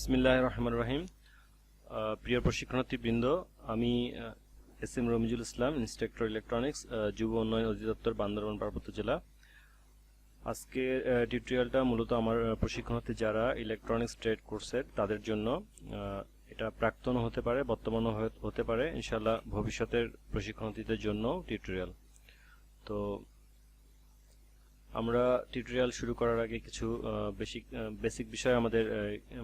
বিসমিল্লাহির রহমানির রহিম। প্রিয় প্রশিক্ষণার্থীবৃন্দ, আমি এস.এম. রমিজুল ইসলাম, ইন্সট্রাক্টর ইলেকট্রনিক্স, যুব উন্নয়ন অধিদপ্তর, বান্দরবান, পার্বত্য জেলা। আজকের টিউটোরিয়ালটা মূলত আমার প্রশিক্ষণার্থী যারা ইলেকট্রনিক্স ট্রেড কোর্সের তাদের জন্য। এটা প্রাক্তনও হতে পারে, বর্তমানও হতে পারে, ইনশাআল্লাহ ভবিষ্যতের প্রশিক্ষণার্থীদের জন্য টিউটোরিয়াল। তো আমরা টিউটোরিয়াল শুরু করার আগে কিছু বেসিক বিষয় আমাদের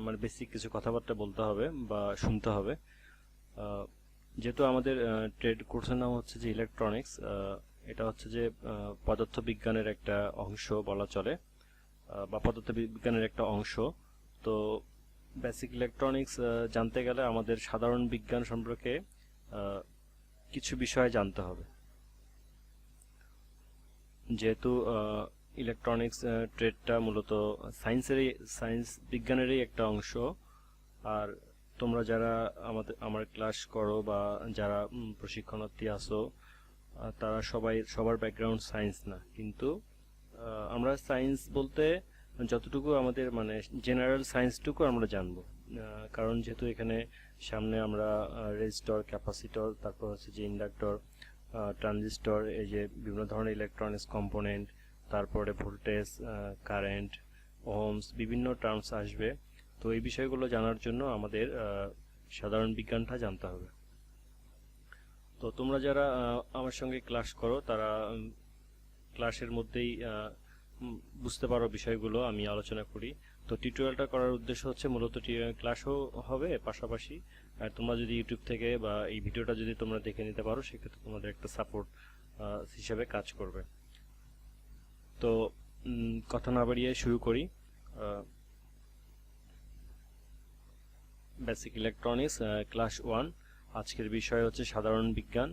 মানে বেসিক কিছু কথাবার্তা বলতে হবে বা শুনতে হবে। যেহেতু আমাদের ট্রেড কোর্সের নাম হচ্ছে যে ইলেকট্রনিক্স, এটা হচ্ছে যে পদার্থবিজ্ঞানের একটা অংশ বলা চলে, বা পদার্থবিজ্ঞানের একটা অংশ। তো বেসিক ইলেকট্রনিক্স জানতে গেলে আমাদের সাধারণ বিজ্ঞান সম্পর্কে কিছু বিষয় জানতে হবে। যেহেতু ইলেকট্রনিক্স ট্রেডটা মূলত সায়েন্স বিজ্ঞানেরই একটা অংশ, আর তোমরা যারা আমার ক্লাস করো বা যারা প্রশিক্ষণার্থী আসো, তারা সবার ব্যাকগ্রাউন্ড সায়েন্স না, কিন্তু আমরা সায়েন্স বলতে যতটুকু আমাদের মানে জেনারেল সায়েন্সটুকু আমরা জানবো। কারণ যেহেতু এখানে সামনে আমরা রেজিস্টর, ক্যাপাসিটর, তারপর হচ্ছে যে ইন্ডাক্টর, ট্রানজিস্টর, এই যে বিভিন্ন ধরনের ইলেকট্রনিক্স কম্পোনেন্ট, তারপরে ভোল্টেজ, কারেন্ট, ওহমস, বিভিন্ন টার্মস আসবে। তো এই বিষয়গুলো জানার জন্য আমাদের সাধারণ বিজ্ঞানটা জানতে হবে। তো তোমরা যারা আমার সঙ্গে ক্লাস করো তারা ক্লাসের মধ্যেই বুঝতে পারো বিষয়গুলো আমি আলোচনা করি। তো টিউটোরিয়ালটা করার উদ্দেশ্য হচ্ছে মূলত ক্লাসও হবে পাশাপাশি, আর তোমরা যদি ইউটিউব থেকে বা এই ভিডিওটা যদি তোমরা দেখে নিতে পারো, সেক্ষেত্রে তোমাদের একটা সাপোর্ট হিসেবে কাজ করবে। তো কথা না বাড়িয়ে শুরু করি। বেসিক ইলেকট্রনিক্স ক্লাস 1, আজকের বিষয় হচ্ছে সাধারণ বিজ্ঞান।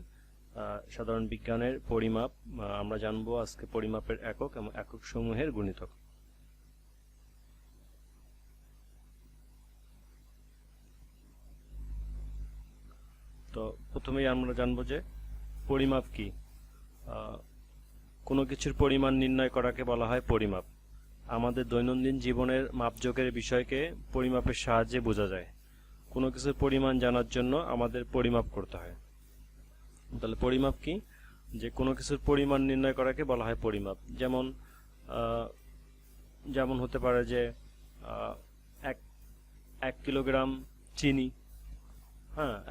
সাধারণ বিজ্ঞানের পরিমাপ। আমরা জানবো আজকে পরিমাপের একক এবং একক সমূহের গুণিতক। তো প্রথমেই আমরা জানবো যে পরিমাপ কি। কোনো কিছুর পরিমাণ নির্ণয় করাকে বলা হয় পরিমাপ। আমাদের দৈনন্দিন জীবনের মাপজোকের বিষয়কে পরিমাপের সাহায্যে বোঝা যায়। কোনো কিছুর পরিমাণ জানার জন্য আমাদের পরিমাপ করতে হয়। তাহলে পরিমাপ কি? যে কোনো কিছুর পরিমাণ নির্ণয় করাকে বলা হয় পরিমাপ। যেমন হতে পারে যে 1 কিলোগ্রাম চিনি,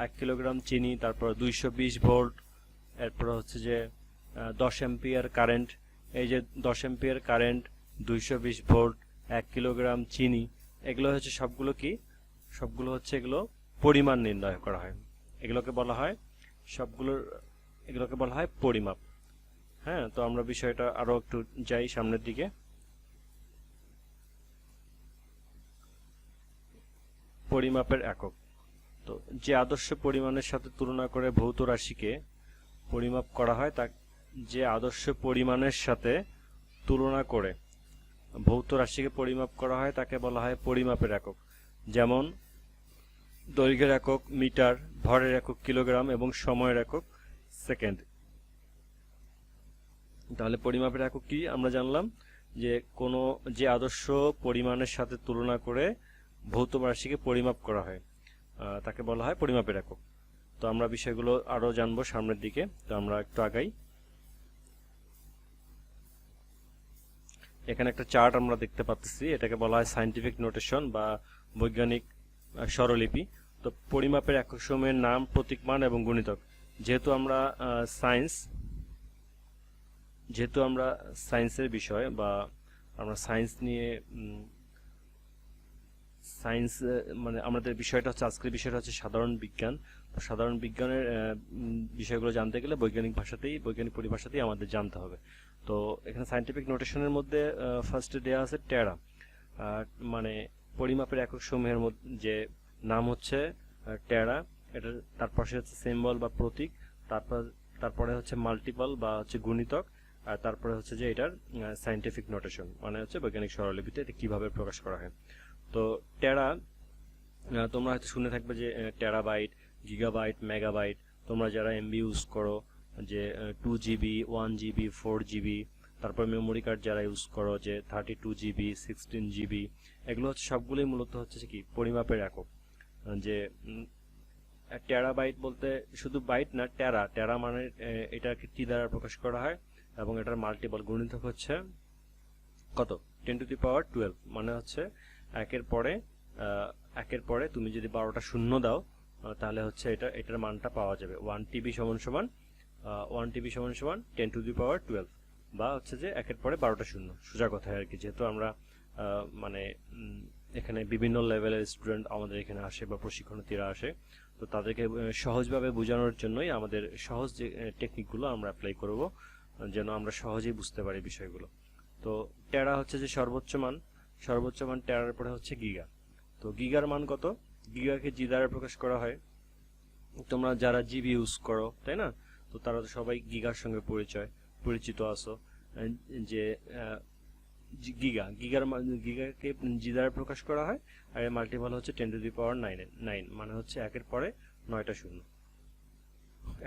1 কিলোগ্রাম চিনি, তারপর 220 ভোল্ট, এরপর হচ্ছে যে 10 অ্যাম্পিয়ার কারেন্ট। এই যে 10 অ্যাম্পিয়ার কারেন্ট, 220 ভোল্ট, 1 কিলোগ্রাম চিনি, এগুলো হচ্ছে সবগুলো কি? সবগুলো হচ্ছে এগুলো পরিমাণ নির্ণয় করা হয়। এগুলোকে বলা হয় পরিমাপ। তো আমরা বিষয়টা আরো একটু যাই সামনের দিকে। পরিমাপের একক। তো যে আদর্শ পরিমাণের সাথে তুলনা করে ভৌত রাশিকে পরিমাপ করা হয়, তা যে আদর্শ পরিমাণের সাথে তুলনা করে ভৌত রাশিকে পরিমাপ করা হয় তাকে বলা হয় পরিমাপের একক। যেমন দৈর্ঘ্যের একক মিটার, ভরের একক কিলোগ্রাম এবং সময়ের একক সেকেন্ড। তাহলে পরিমাপের একক কি আমরা জানলাম, যে আদর্শ পরিমাণের সাথে তুলনা করে ভৌত রাশিকে পরিমাপ করা হয় তাকে বলা হয় পরিমাপের একক। তো আমরা বিষয়গুলো আরো জানবো সামনের দিকে। তো আমরা একটু আগাই। এখানে একটা চার্ট আমরা দেখতে পাচ্ছি, এটাকে বলা হয় সায়েন্টিফিক নোটেশন বা বৈজ্ঞানিক স্বরলিপি। তো পরিমাপের একক সমূহের নাম, প্রতীক, মান এবং গুণিতক। যেহেতু আমরা সায়েন্সের বিষয় বা আমরা সায়েন্স নিয়ে মানে আমাদের বিষয়টা হচ্ছে, আজকের বিষয়টা হচ্ছে সাধারণ বিজ্ঞান। তো সাধারণ বিজ্ঞানের বিষয়গুলো জানতে গেলে বৈজ্ঞানিক পরিভাষাতেই আমাদের জানতে হবে। তো এখানে সায়েন্টিফিক নোটেশনের মধ্যে ফার্স্টে দেওয়া আছে টেরা, মানে পরিমাপের একক সমূহের যে নাম হচ্ছে টেরা। এটা তার পাশে হচ্ছে সিম্বল বা প্রতীক, তারপরে হচ্ছে মাল্টিপল বা হচ্ছে গুণিতক, আর তারপরে হচ্ছে যে এটার সায়েন্টিফিক নোটেশন, মানে হচ্ছে বৈজ্ঞানিক স্বরলিপিতে এটা কিভাবে প্রকাশ করা হয়। তো টেরা তোমরা হয়তো শুনে থাকবে যে টেরাবাইট, গিগাবাইট, মেগাবাইট। তোমরা যারা এমবি ইউজ করো, যে 2 GB, 1 GB, 4 GB, তারপর মেমোরি কার্ড যারা ইউজ করো, যে 32 GB 16 GB, এগুলো হচ্ছে সবগুলোই মূলত হচ্ছে কি পরিমাপের একক। যে টেরাবাইট বলতে শুধু বাইট না, টেরা, টেরা মানে এটাকে টি দ্বারা প্রকাশ করা হয়, এবং এটার মাল্টিপল গুণিতক হচ্ছে কত 10^12, মানে হচ্ছে একের পরে তুমি যদি 12টা শূন্য দাও তাহলে হচ্ছে এটার মানটা পাওয়া যাবে। 1 TB সমান সমান 1 TB সমান সমান 10^12, বা হচ্ছে যে একের পরে 12টা শূন্য, সোজা কথায় আর কি। যেহেতু আমরা মানে এখানে বিভিন্ন লেভেলের স্টুডেন্ট আমাদের এখানে আসে বা প্রশিক্ষণার্থীরা আসে, তো তাদেরকে সহজভাবে বোঝানোর জন্যই আমাদের সহজ যে টেকনিকগুলো আমরা অ্যাপ্লাই করব, যেন আমরা সহজেই বুঝতে পারি বিষয়গুলো। তো টেরা হচ্ছে যে সর্বোচ্চ মান টেরার পরে হচ্ছে গিগা। তো গিগার মান কত? গিগাকে জি দ্বারা প্রকাশ করা হয়। তোমরা যারা জিবি ইউজ করো, তাই না, তো তারা তো সবাই গিগার সঙ্গে পরিচিত আছো। যে গিগাকে জি দ্বারা প্রকাশ করা হয়, আর এর মাল্টিপল হচ্ছে 10^9, মানে হচ্ছে একের পরে 9টা শূন্য।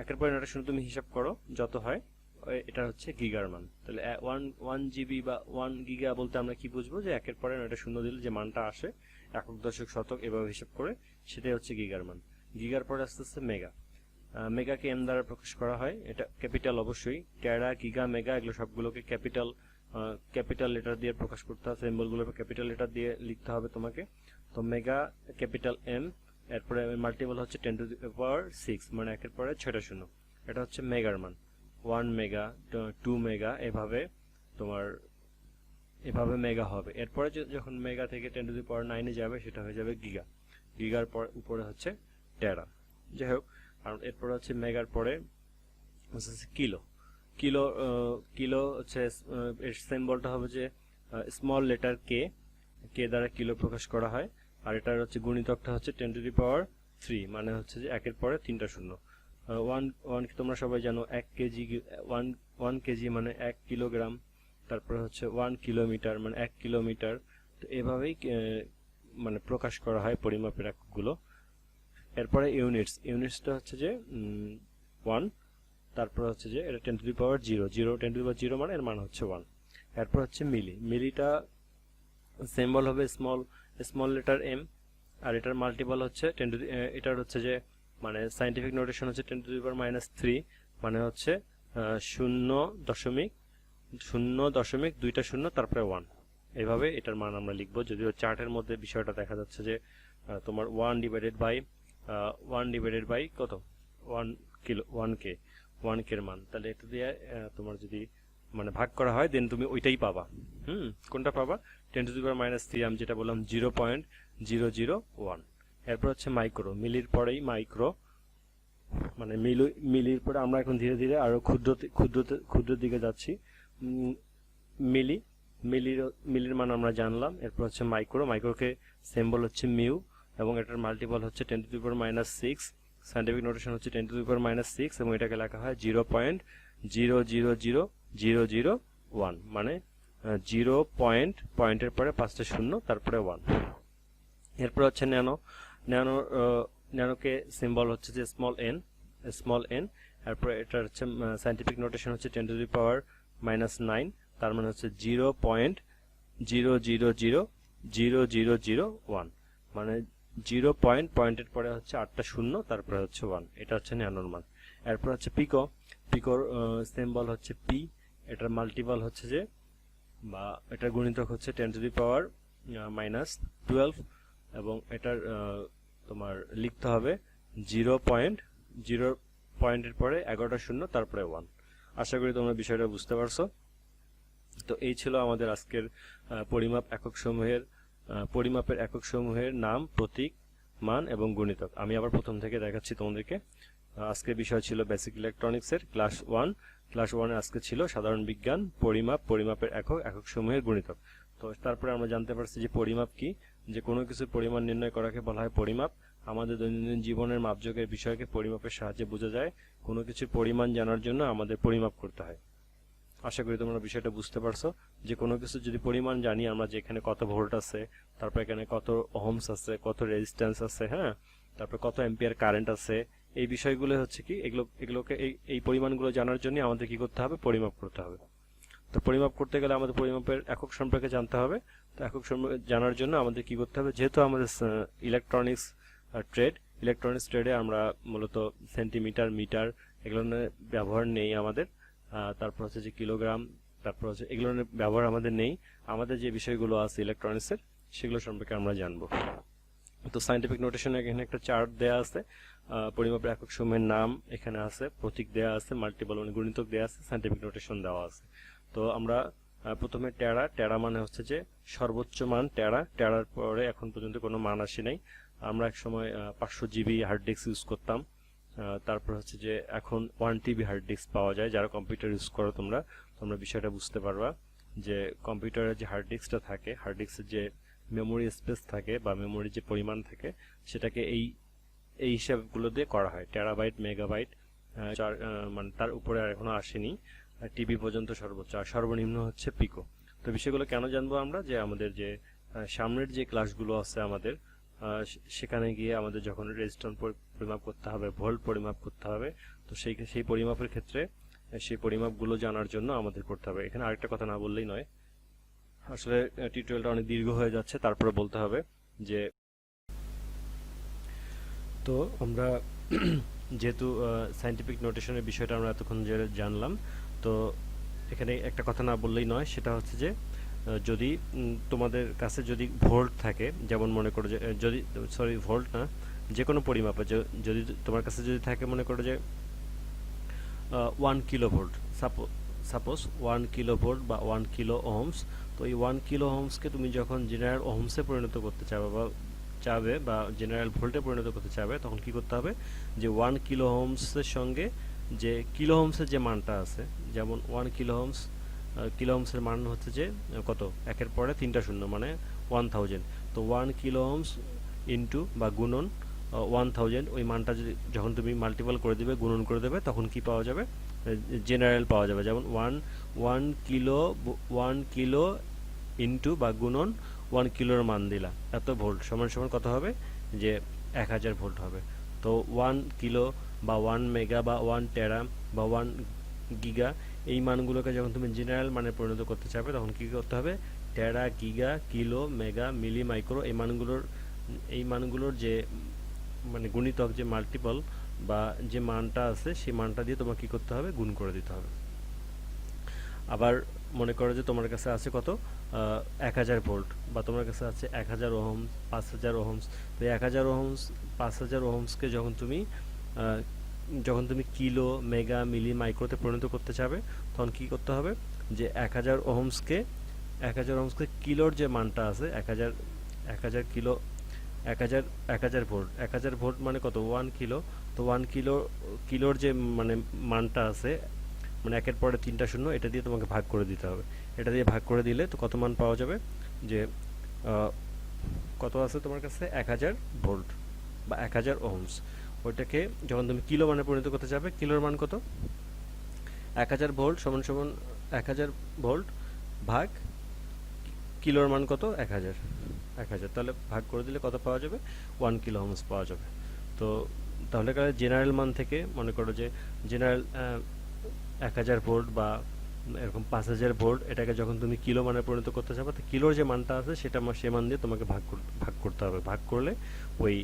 একের পরে 9টা শূন্য তুমি হিসাব করো, যত হয় এটা হচ্ছে গিগার মান। তাহলে 1 GB বা 1 গিগা বলতে আমরা কি বুঝবো? যে একের পরে 9টা শূন্য দিলে যে মানটা আসে, একক, দশক, শতক এভাবে হিসাব করে, সেটাই হচ্ছে গিগার মান। গিগার পরে আস্তে আস্তে মেগা। মেগাকে এম দ্বারা প্রকাশ করা হয়, এটা ক্যাপিটাল অবশ্যই। টেরা, গিগা, মেগা এগুলো সবগুলোকে ক্যাপিটাল লেটার দিয়ে প্রকাশ করতে হবে, সিম্বলগুলোকে ক্যাপিটাল লেটার দিয়ে লিখতে হবে তোমাকে। তো মেগা ক্যাপিটাল এম, এরপরে মাল্টিপল হচ্ছে 10^6, মানে একের পরে 6টা শূন্য। এটা হচ্ছে মেগার মান। 1 মেগা, 2 মেগা, এভাবে মেগা হবে। এরপরে যখন মেগা থেকে 10^9 যাবে, সেটা হয়ে যাবে গিগা। গিগার পর উপরে হচ্ছে টেরা। যাই হোক, আর এরপরে হচ্ছে মেগার পরে হচ্ছে কিলো। কিলো হচ্ছে এর সিম্বলটা হবে যে স্মল লেটার কে দ্বারা কিলো প্রকাশ করা হয়, আর এটার হচ্ছে গুণিতকটা হচ্ছে 10^3, মানে হচ্ছে যে একের পরে 3টা শূন্য। ওয়ান তোমরা সবাই জানো 1 কেজি, 1 কেজি মানে 1 কিলোগ্রাম। তারপরে হচ্ছে 1 কিলোমিটার মানে 1 কিলোমিটার। তো এভাবেই মানে প্রকাশ করা হয় পরিমাপের এককগুলো। এরপরে ইউনিটসটা হচ্ছে যে 1, তারপর হচ্ছে যে এটা 10^0 মানে এর মান হচ্ছে 1। এরপর হচ্ছে মিলিটা সিম্বল হবে স্মল লেটার এম, আর এটার মাল্টিপল হচ্ছে এটার হচ্ছে যে মানে সাইন্টিফিক নোটেশন হচ্ছে 10^-3, মানে হচ্ছে 0.2টা শূন্য তারপরে 1। এভাবে এটার মান আমরা লিখবো। যদিও চার্টের মধ্যে বিষয়টা দেখা যাচ্ছে যে তোমার 1 ডিভাইডেড বাই কত 1 কে এর মান, তাহলে এটা দিয়ে তোমার যদি মানে ভাগ করা হয়, দেন তুমি ওইটাই পাবা। কোনটা পাবা? 10^-3, আমি যেটা বললাম 0.001। এরপর হচ্ছে মাইক্রো। মিলির পরেই মাইক্রো, মানে মিলির পরে আমরা এখন ধীরে ধীরে আরো ক্ষুদ্র দিকে যাচ্ছি। মিলির মান আমরা জানলাম। এরপর হচ্ছে মাইক্রোকে সিম্বল হচ্ছে মিউ, এবং এটার মাল্টিপল হচ্ছে 10^-6, সাইন্টিফিক নোটেশন হচ্ছে 10^-6, এবং এটাকে লেখা হয় 0.0000001, মানে 0 পয়েন্টের পরে 5টা শূন্য তারপরে 1। এরপর হচ্ছে ন্যানোকে সিম্বল হচ্ছে যে স্মল এন। এরপর এটার হচ্ছে সাইন্টিফিক নোটেশন হচ্ছে 10^-9, তার মানে হচ্ছে 0.0000001, মানে 0 পয়েন্টের পরে হচ্ছে 8টা শূন্য তারপরে হচ্ছে 1। এটা হচ্ছে ন্যানোর মান। এরপর হচ্ছে পিকোর সিম্বল হচ্ছে পি, এটার মাল্টিপল হচ্ছে যে বা এটার গুণিতক হচ্ছে 10^-12, এবং এটার তোমার লিখতে হবে 0 পয়েন্টের পরে 11টা শূন্য তারপরে 1। আশা করি তোমরা বিষয়টা বুঝতে পারছো। তো এই ছিল আমাদের আজকের পরিমাপের এককসমূহের নাম, প্রতীক, মান এবং গুণিতক। আমি আবার প্রথম থেকে দেখাচ্ছি তোমাদেরকে। আজকের বিষয় ছিল বেসিক ইলেকট্রনিক্সের ক্লাস 1 আজকে ছিল সাধারণ বিজ্ঞান, পরিমাপের এককসমূহের গুণিতক। তো তারপরে আমরা জানতে পারছি যে পরিমাপ কি, যে কোনো কিছুর পরিমাণ নির্ণয় করাকে বলা হয় পরিমাপ। আমাদের দৈনন্দিন জীবনের মাপযোগের বিষয়কে পরিমাপের সাহায্যে বোঝা যায়। কোনো কিছুর পরিমাণ জানার জন্য আমাদের পরিমাপ করতে হয়। আশা করি তোমরা বিষয়টা বুঝতে পারছো, যে কোনো কিছু যদি পরিমাণ জানি আমরা, যে এখানে কত ভোল্ট আছে, তারপর এখানে কত ওহমস আছে, কত রেজিস্ট্যান্স আছে, হ্যাঁ, তারপর কত অ্যাম্পিয়ার কারেন্ট আছে, এই বিষয়গুলো হচ্ছে কি এগুলোকে এই পরিমাণগুলো জানার জন্য আমাদের কি করতে হবে? পরিমাপ করতে হবে। তো তো পরিমাপ করতে গেলে আমাদের পরিমাপের একক সম্পর্কে জানতে হবে। তো একক সম্পর্কে জানার জন্য আমাদের কি করতে হবে, যেহেতু আমাদের ইলেকট্রনিক্স ট্রেডে আমরা মূলত সেন্টিমিটার, মিটার এগুলো ব্যবহার নেই আমাদের। তারপর হচ্ছে যে কিলোগ্রাম, তারপর হচ্ছে এগুলো ব্যবহার আমাদের নেই। আমাদের যে বিষয়গুলো আছে ইলেকট্রনিক্সের সেগুলো সম্পর্কে আমরা জানবো। তো সায়েন্টিফিক নোটেশনে এখানে একটা চার্ট দেয়া আছে, পরিমাপের একক সমূহের নাম এখানে আছে, প্রতীক দেয়া আছে, মাল্টিপল মানে গুণিতক দেয়া আছে, সায়েন্টিফিক নোটেশন দেওয়া আছে। তো আমরা প্রথমে টেরা মানে হচ্ছে যে সর্বোচ্চ মান টেরার পরে এখন পর্যন্ত কোনো মান আসে নাই। আমরা এক সময় 500 জিবি হার্ড ডিস্ক ইউজ করতাম। তারপর হচ্ছে যে এখন 1 টিবি হার্ড ডিস্ক পাওয়া যায়। যারা কম্পিউটার ইউজ করো তোমরা বিষয়টা বুঝতে পারবা যে কম্পিউটারের যে হার্ড ডিস্কটা থাকে, হার্ড ডিস্কের যে মেমোরি স্পেস থাকে বা মেমোরির যে পরিমাণ থাকে সেটাকে এই হিসাবগুলো দিয়ে করা হয়, টেরাবাইট, মেগাবাইট, মানে তার উপরে আর এখনো আসেনি। টিবি পর্যন্ত সর্বোচ্চ, আর সর্বনিম্ন হচ্ছে পিকো। তো বিষয়গুলো কেন জানবো আমরা, যে আমাদের যে সামনের যে ক্লাসগুলো আছে আমাদের সেখানে গিয়ে আমাদের যখন রেজিস্ট্যান্স পরিমাপ করতে হবে, ভোল্ট পরিমাপ করতে হবে, তো সেই পরিমাপের ক্ষেত্রে সেই পরিমাপগুলো জানার জন্য আমাদের করতে হবে। এখানে আরেকটা কথা না বললেই নয়, আসলে টিউটোরিয়ালটা অনেক দীর্ঘ হয়ে যাচ্ছে, তারপরে বলতে হবে যে তো আমরা যেহেতু সায়েন্টিফিক নোটেশনের বিষয়টা আমরা এতক্ষণ যে জানলাম, তো এখানে একটা কথা না বললেই নয়, সেটা হচ্ছে যে যদি তোমাদের কাছে যদি ভোল্ট থাকে, যেমন মনে করো যে যদি ভোল্ট না, যে কোনো পরিমাপে যদি তোমার কাছে যদি থাকে, মনে করো যে 1 kilo volt, suppose 1 kilo volt বা 1 কিলো ওহমস। তো এই 1 কিলো ওহমসকে তুমি যখন জেনারেল ওহমসে পরিণত করতে চাবে বা জেনারেল ভোল্টে পরিণত করতে চাবে, তখন কি করতে হবে যে 1 কিলো ওহমসের সঙ্গে যে কিলো ওহমসের যে মানটা আছে, যেমন 1 কিলো ওহমসের মান হচ্ছে যে কত, একের পরে 3টা শূন্য মানে 1000। তো 1 কিলো ওহমস ইনটু বা গুণন 1000, ওই মানটা যখন তুমি মাল্টিপল করে দিবে, গুণন করে দেবে, তখন কি পাওয়া যাবে, জেনারেল পাওয়া যাবে। যেমন 1 কিলো ইনটু বা গুণন 1 কিলোর মান দিলা, এত ভোল্ট সমান সমান কত হবে, যে 1000 ভোল্ট হবে। তো 1 কিলো বা 1 মেগা বা 1 টেরা বা 1 গিগা, এই মানগুলোকে যখন তুমি জেনারেল মানে পরিণত করতে চাবে, তখন কি করতে হবে, টেরা, গিগা, কিলো, মেগা, মিলি, মাইক্রো, এই মানগুলোর যে মানে গুণিতক, যে মাল্টিপল বা যে মানটা আছে, সেই মানটা দিয়ে তোমাকে কি করতে হবে, গুণ করে দিতে হবে। আবার মনে করো যে তোমার কাছে আছে কত, 1000 ভোল্ট, বা তোমার কাছে আছে 1000 ওহমস, 5000 ওহমস। তো 1000 ওহমস, 5000 ওহমসকে যখন তুমি কিলো, মেগা, মিলি, মাইক্রোতে পরিণত করতে চাবে, তখন কি করতে হবে, যে 1000 ওহমসকে কিলোর যে মানটা আছে, 1000 কিলো, 1000 ভোল্ট, 1000 ভোল্ট মানে কত, 1 কিলো। তো 1 কিলোর যে মানে মানটা আছে, মানে একের পরে 3টা শূন্য, এটা দিয়ে তোমাকে ভাগ করে দিতে হবে। এটা দিয়ে ভাগ করে দিলে তো কত মান পাওয়া যাবে, যে কত আছে তোমার কাছে, 1000 ভোল্ট বা 1000 ওহমস। ওইটাকে যখন তুমি কিলো মানে পরিণত করতে যাবে, কিলোর মান কত, 1000 ভোল্ট সমান সমান 1000 ভোল্ট ভাগ কিলোর মান কত, 1000। তাহলে ভাগ করে দিলে কত পাওয়া যাবে, 1 কিলো ওহমস পাওয়া যাবে। তো তাহলে জেনারেল মান থেকে মনে করো যে জেনারেল 1000 ভোল্ট বা এরকম 5000 ভোল্ট, এটাকে যখন তুমি কিলো মানে পরিণত করতে চাবে, তো কিলোর যে মানটা আছে সেটা সে মান দিয়ে তোমাকে ভাগ করতে হবে। ভাগ করলে ওই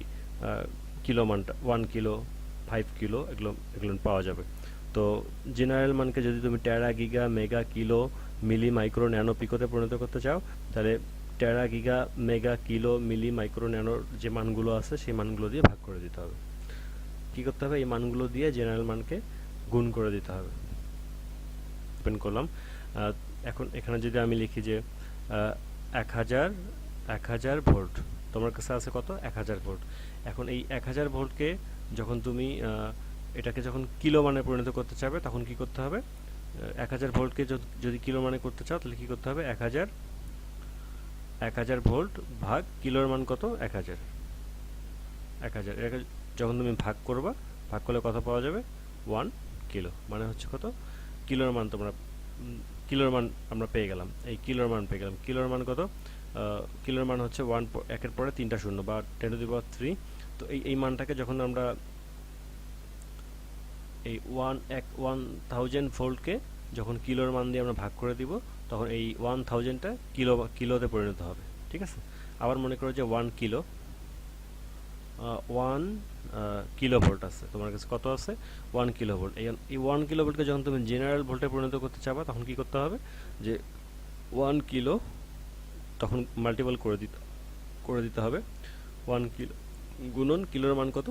কিলো মানটা 1 কিলো, 5 কিলো এগুলো পাওয়া যাবে। তো জেনারেল মানকে যদি তুমি টেরা, গিগা, মেগা, কিলো, মিলি, মাইক্রো, ন্যানো, পিকোতে পরিণত করতে চাও, তাহলে টেরা, গিগা, মেগা, কিলো, মিলি, মাইক্রো, ন্যানোর যে মানগুলো আছে সেই মানগুলো দিয়ে ভাগ করে দিতে হবে। কি করতে হবে, এই মানগুলো দিয়ে জেনারেল মানকে গুণ করে দিতে হবে। ওপেন করলাম। এখন এখানে যদি আমি লিখি যে 1000 ভোল্ট, তোমার কাছে আছে কত, 1000 ভোল্ট। এখন এই 1000 ভোল্টকে যখন তুমি এটাকে যখন কিলো মানে পরিণত করতে চাবে, তখন কি করতে হবে, 1000 ভোল্টকে যদি কিলো মানে করতে চাও, তাহলে কি করতে হবে, 1000 ভোল্ট ভাগ কিলোর মান কত, 1000। এটাকে যখন তুমি ভাগ করলে কত পাওয়া যাবে, 1 কিলো, মানে হচ্ছে কত, কিলোর মান আমরা পেয়ে গেলাম। এই কিলোর মান পেয়ে গেলাম। কিলোর মান কত, কিলোর মান হচ্ছে 1, একের পরে 3টা শূন্য বা 10⁻³ তো এই মানটাকে যখন আমরা এই 1000 ভোল্টকে যখন কিলোর মান দিয়ে আমরা ভাগ করে দিব তখন এই 1000টা কিলোতে পরিণত হবে। ঠিক আছে, আবার মনে করো যে 1 কিলো 1 কিলোভোল্ট আছে, তোমার কাছে কত আছে 1 কিলোভোল্ট। এই 1 কিলোভোল্টকে যখন তুমি জেনারেল ভোল্টে পরিণত করতে চাবা তখন কি করতে হবে যে 1 কিলো তখন মাল্টিপল করে দিতে হবে 1 কিলো গুণন কিলোর মান কত,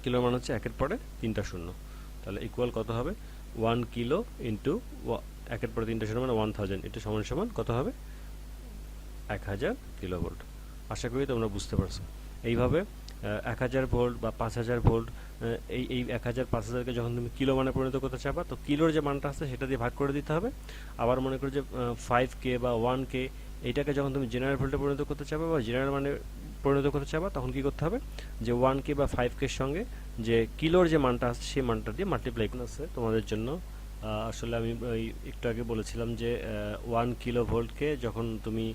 কিলোর মান হচ্ছে একের পরে 3টা শূন্য, তাহলে ইকুয়াল কত হবে 1 কিলো ইন্টু একের পরে 3টা শূন্য মানে 1000, এটা সমান সমান কত হবে 1000 কিলোভোল্ট। আশা করি তোমরা বুঝতে পারছো। এইভাবে 1000 ভোল্ট বা 5000 ভোল্ট, এই 1000 5000কে যখন তুমি কিলো মানে পরিণত করতে চাবা তো কিলোর যে মানটা আছে সেটা দিয়ে ভাগ করে দিতে হবে। আবার মনে করো যে 5K বা 1K এইটাকে যখন তুমি জেনারেল ভোল্টে পরিণত করতে চাবা বা জেনারেল মানে পরিণত করতে চাবা তখন কি করতে হবে যে 1K বা 5K এর সঙ্গে যে কিলোর যে মানটা আছে সেই মানটা দিয়ে মাল্টিপ্লাই করতে আছে তোমাদের জন্য। আসলে আমি একটু আগে বলেছিলাম যে 1 কিলো ভোল্টকে যখন তুমি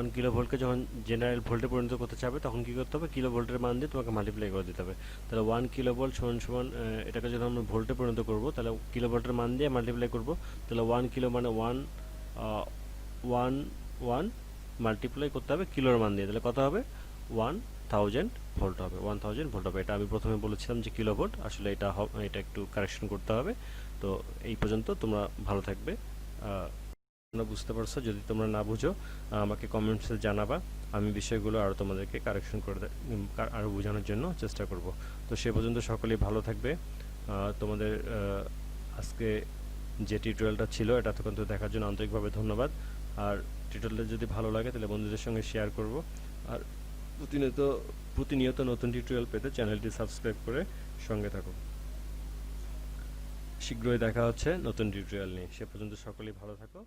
1 কিলো ভোল্টকে যখন জেনারেল ভোল্টে পরিণত করতে চাবে তখন কি করতে হবে কিলো ভোল্টের মান দিয়ে তোমাকে মাল্টিপ্লাই করে দিতে হবে। তাহলে 1 কিলো ভোল্ট সমান সমান এটাকে যখন আমরা ভোল্টে পরিণত করব তাহলে কিলো ভোল্টের মান দিয়ে মাল্টিপ্লাই করব, তাহলে 1 কিলো মানে 1 মাল্টিপ্লাই করতে হবে কিলোর মান দিয়ে, তাহলে কত হবে 1000 ভোল্ট হবে, 1000 ভোল্ট হবে। এটা আমি প্রথমে বলেছিলাম যে কিলো ভোল্ট, আসলে এটা একটু কারেকশন করতে হবে। তো এই পর্যন্ত তোমরা ভালো থাকবে। তোমরা বুঝতে পারছো, যদি তোমরা না বুঝো আমাকে কমেন্টসে জানাবা, আমি বিষয়গুলো আরও তোমাদেরকে কারেকশন করে আরও বোঝানোর জন্য চেষ্টা করব। তো সে পর্যন্ত সকলেই ভালো থাকবে। তোমাদের আজকে যে টিউটোরিয়ালটা ছিল এটা এতক্ষণ তো দেখার জন্য আন্তরিকভাবে ধন্যবাদ। আর টিউটোরিয়ালটা যদি ভালো লাগে তাহলে বন্ধুদের সঙ্গে শেয়ার করব। আর প্রতিনিয়ত নতুন টিউটোরিয়াল পেতে চ্যানেলটি সাবস্ক্রাইব করে সঙ্গে থাকো। শীঘ্রই দেখা হচ্ছে নতুন টিউটোরিয়াল নিয়ে, সে পর্যন্ত সকলেই ভালো থাকো।